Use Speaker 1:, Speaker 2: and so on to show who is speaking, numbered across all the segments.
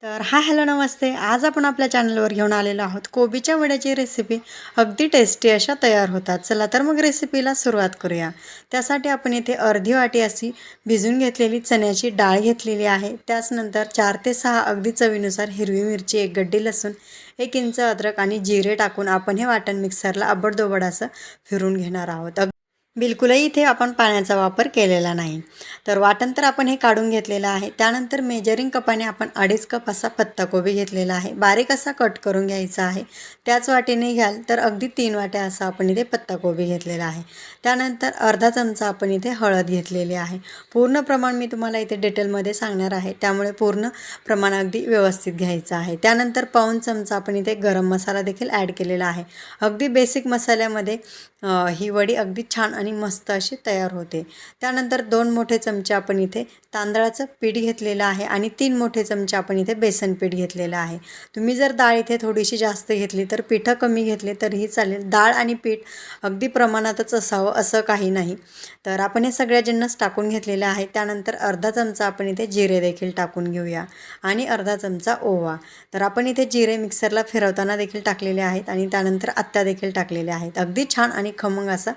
Speaker 1: तर hi hello नमस्ते. आज आपण आपल्या चॅनलवर घेऊन आलेलो आहोत कोबीच्या वड्याची रेसिपी. अगदी टेस्टी अशा तयार होतात. चला तर मग रेसिपीला सुरुवात करूया. त्यासाठी आपण इथे अर्धी वाटी अशी भिजून घेतलेली चण्याची डाळ घेतलेली आहे. त्याचनंतर 4 ते 6 अगदी चवीनुसार हिरवी मिरची, 1 गड्डी लसूण, 1 इंच अद्रक आणि जिरे टाकून आपण हे वाटण मिक्सरला आबडधोबड असं फिरून घेणार आहोत. बिलकुलही इथे आपण पाण्याचा वापर केलेला नाही. तर वाटण तर आपण हे काढून घेतलेलं आहे. त्यानंतर मेजरिंग कपाने आपण 2.5 कप असा पत्ताकोबी घेतलेला आहे. बारीक असा कट करून घ्यायचा आहे. त्याच वाटीने घ्याल तर अगदी 3 वाट्या असा आपण इथे पत्ताकोबी घेतलेला आहे. त्यानंतर अर्धा चमचा आपण इथे हळद घेतलेली आहे. पूर्ण प्रमाण मी तुम्हाला इथे डिटेलमध्ये सांगणार आहे, त्यामुळे पूर्ण प्रमाण अगदी व्यवस्थित घ्यायचं आहे. त्यानंतर पाऊण चमचा आपण इथे गरम मसाला देखील ॲड केलेला आहे. अगदी बेसिक मसाल्यामध्ये ही वडी अगदी छान आणि मस्त अशी तयार होते. त्यानंतर 2 मोठे चमचे आपण इथे तांदळाचं पीठ घेतलेलं आहे आणि 3 मोठे चमचे आपण इथे बेसन पीठ घेतलेलं आहे. तुम्ही जर डाळ इथे थोडीशी जास्त घेतली तर पिठं कमी घेतले तरीही चालेल. डाळ आणि पीठ अगदी प्रमाणातच असावं असं काही नाही. तर आपण हे सगळ्या जिन्नस टाकून घेतलेले आहे. त्यानंतर अर्धा चमचा आपण इथे जिरे देखील टाकून घेऊया आणि अर्धा चमचा ओवा. तर आपण इथे जिरे मिक्सरला फिरवताना देखील टाकलेले आहेत आणि त्यानंतर आत्या देखील टाकलेले आहेत. अगदी छान आणि खमंग असा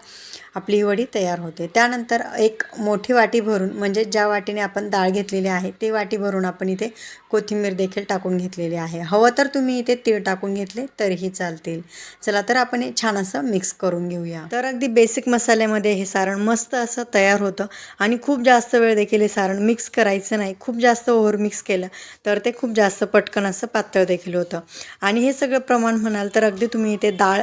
Speaker 1: आपली ही वडी तयार होते. त्यानंतर एक मोठी वाटी भरून, म्हणजे ज्या वाटीने आपण डाळ घेतलेली आहे ते वाटी भरून आपण इथे कोथिंबीर देखील टाकून घेतलेली आहे. हवं तर तुम्ही इथे तीळ टाकून घेतले तरीही चालतील. चला तर आपण हे छान असं मिक्स करून घेऊया. तर अगदी बेसिक मसाल्यामध्ये हे सारण मस्त असं तयार होतं आणि खूप जास्त वेळ देखील हे सारण मिक्स करायचं नाही. खूप जास्त ओव्हर मिक्स केलं तर ते खूप जास्त पटकन असं पातळ देखील होतं. आणि हे सगळं प्रमाण म्हणाल तर अगदी तुम्ही इथे डाळ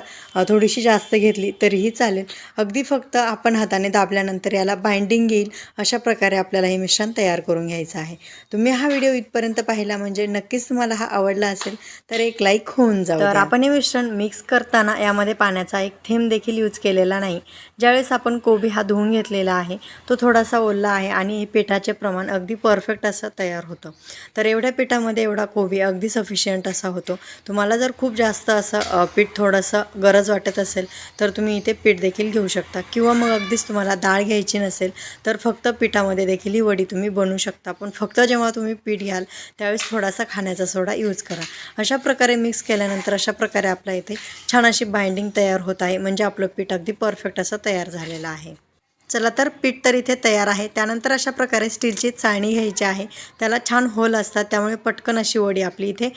Speaker 1: थोडीशी जास्त घेतली तरीही चालेल. अगदी फक्त आपण हाताने दाबल्यानंतर याला बाइंडिंग येईल अशा प्रकारे आपल्याला हे मिश्रण तयार करून घ्यायचं आहे. तुम्ही हा व्हिडिओ इथपर्यंत पाहिला म्हणजे नक्कीच तुम्हाला हा आवडला असेल तर एक लाईक होऊन जाऊ. तर आपण हे मिश्रण मिक्स करताना यामध्ये पाण्याचा एक थेंब देखील यूज केलेला नाही. ज्यावेळेस आपण कोबी हा धुवून घेतलेला आहे तो थोडासा ओला आहे आणि हे पिठाचे प्रमाण अगदी परफेक्ट असं तयार होतं. तर एवढ्या पिठामध्ये एवढा कोबी अगदी सफिशियंट असा होतो. तुम्हाला जर खूप जास्त असं पीठ थोडंसं गरज वाटत असेल तर तुम्ही इथे पीठ देखील घेऊ शकता, किंवा मग अगदीच तुम्हाला डाळ घ्यायची नसेल तर फक्त पिठामध्ये देखील ही वडी तुम्ही बनवू शकता. पण फक्त जेव्हा तुम्ही पीठ घ्याल त्यावेळेस थोडासा खाण्याचा सोडा यूज करा. अशा प्रकारे मिक्स केल्यानंतर अशा प्रकारे आपल्या इथे छान अशी बाइंडिंग तयार होत आहे, म्हणजे आपलं पीठ अगदी परफेक्ट असं तयार झालेलं आहे. चला तर पीठ तर इथे तयार आहे. त्यानंतर अशा प्रकारे स्टीलची चाळणी घ्यायची आहे. त्याला छान होल असतात, त्यामुळे पटकन अशी वडी आपली इथे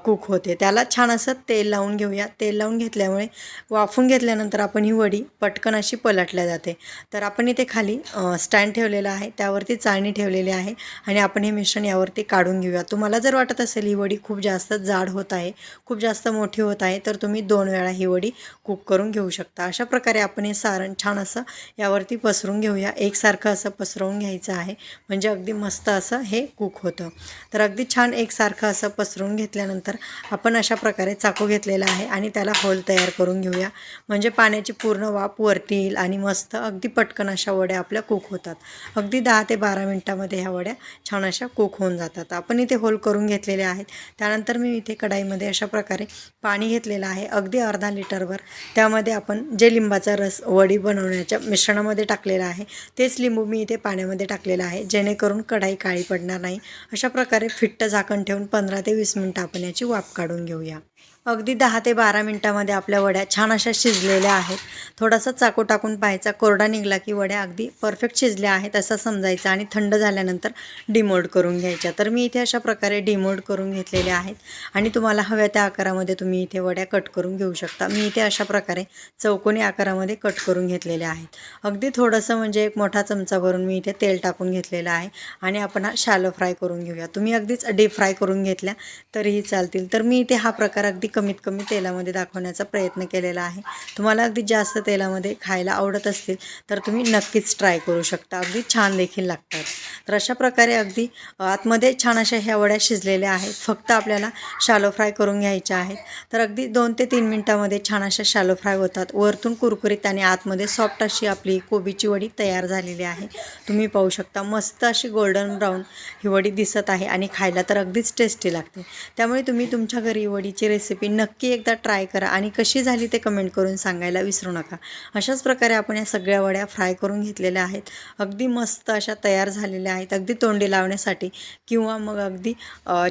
Speaker 1: कुक होते. त्याला छान असं तेल लावून घेऊया. तेल लावून घेतल्यामुळे वाफून घेतल्यानंतर आपण ही वडी पटकन अशी पलटल्या जाते. तर आपण इथे खाली स्टँड ठेवलेला आहे, त्यावरती चाळणी ठेवलेली आहे आणि आपण हे मिश्रण यावरती काढून घेऊया. तुम्हाला जर वाटत असेल ही वडी खूप जास्त जाड होत आहे, खूप जास्त मोठी होत आहे, तर तुम्ही 2 वेळा ही वडी कुक करून घेऊ शकता. अशा प्रकारे आपण हे सारण छान असं यावरती पसरून घेऊया. एकसारखं असं पसरवून घ्यायचं आहे, म्हणजे अगदी मस्त असं हे कुक होतं. तर अगदी छान एकसारखं असं पसरवून घेतल्यानंतर आपण अशा प्रकारे चाकू घेतलेला आहे आणि त्याला होल तयार करून घेऊया, म्हणजे पाण्याची पूर्ण वाफ वरती येईल आणि मस्त अगदी पटकन अशा वड्या आपल्या कुक होतात. अगदी 10 ते 12 मिनटामध्ये ह्या वड्या छान अशा कुक होऊन जातात. आपण इथे होल करून घेतलेले आहेत. त्यानंतर मी इथे कढाईमध्ये अशा प्रकारे पाणी घेतलेलं आहे, अगदी अर्धा लिटरभर. त्यामध्ये आपण जे लिंबाचा रस वडी बनवण्याच्या मिश्रणामध्ये टाकलेला आहे तेच लिंबू मी इथे पाण्यामध्ये टाकलेलं आहे, जेणेकरून कढाई काळी पडणार नाही. अशा प्रकारे फिट्ट झाकण ठेवून 15 ते 20 मिनटं आपण याची वाफ काढून घेऊया. अगदी 10 ते 12 मिनटामध्ये आपल्या वड्या छान अशा शिजलेल्या आहेत. थोडासा चाकू टाकून पाहायचा, कोरडा निघाला की वड्या अगदी परफेक्ट शिजल्या आहेत असं समजायचं आणि थंड झाल्यानंतर डिमोल्ड करून घ्यायच्या. तर मी इथे अशा प्रकारे डिमोल्ड करून घेतलेले आहेत आणि तुम्हाला हव्या त्या आकारामध्ये तुम्ही इथे वड्या कट करून घेऊ शकता. मी इथे अशा प्रकारे चौकोनी आकारामध्ये कट करून घेतलेल्या आहेत. अगदी थोडंसं म्हणजे एक मोठा चमचा भरून मी इथे तेल टाकून घेतलेलं आहे आणि आपण हा शॅलो फ्राय करून घेऊया. तुम्ही अगदीच डीप फ्राय करून घेतल्या तरीही चालतील. तर मी इथे हा प्रकार अगदी कमीत कमी तेलामध्ये दाखवण्याचा प्रयत्न केलेला आहे. तुम्हाला अगदी जास्त तेलामध्ये खायला आवडत असतील तर तुम्ही नक्कीच ट्राय करू शकता, अगदी छान देखील लागतात. तर अशा प्रकारे अगदी आतमध्ये छान अशा ह्या वड्या शिजलेल्या आहेत, फक्त आपल्याला शॅलो फ्राय करून घ्यायच्या आहेत. तर अगदी 2 ते 3 मिनटामध्ये छान अशा शॅलो फ्राय होतात, वरतून कुरकुरीत आणि आतमध्ये सॉफ्ट अशी आपली कोबीची वडी तयार झालेली आहे. तुम्ही पाहू शकता मस्त अशी गोल्डन ब्राऊन ही वडी दिसत आहे आणि खायला तर अगदीच टेस्टी लागते. त्यामुळे तुम्ही तुमच्या घरी वडीची रेसिपी नक्की एकदा ट्राय करा आणि कशी झाली ते कमेंट करून सांगायला विसरू नका. अशाच प्रकारे आपण या सगळ्या वड्या फ्राय करून घेतलेल्या आहेत. अगदी मस्त अशा तयार झालेल्या आहेत. अगदी तोंडी लावण्यासाठी किंवा मग अगदी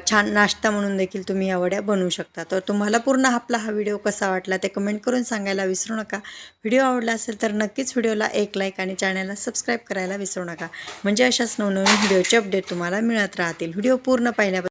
Speaker 1: छान नाश्ता म्हणून देखील तुम्ही या वड्या बनवू शकता. तर तुम्हाला पूर्ण आपला हा व्हिडिओ कसा वाटला ते कमेंट करून सांगायला विसरू नका. व्हिडिओ आवडला असेल तर नक्कीच व्हिडिओला एक लाईक आणि चॅनलला सबस्क्राईब करायला विसरू नका. म्हणजे अशाच नवनवीन व्हिडिओचे अपडेट तुम्हाला मिळत राहतील. व्हिडिओ पूर्ण पाहिल्याबद्दल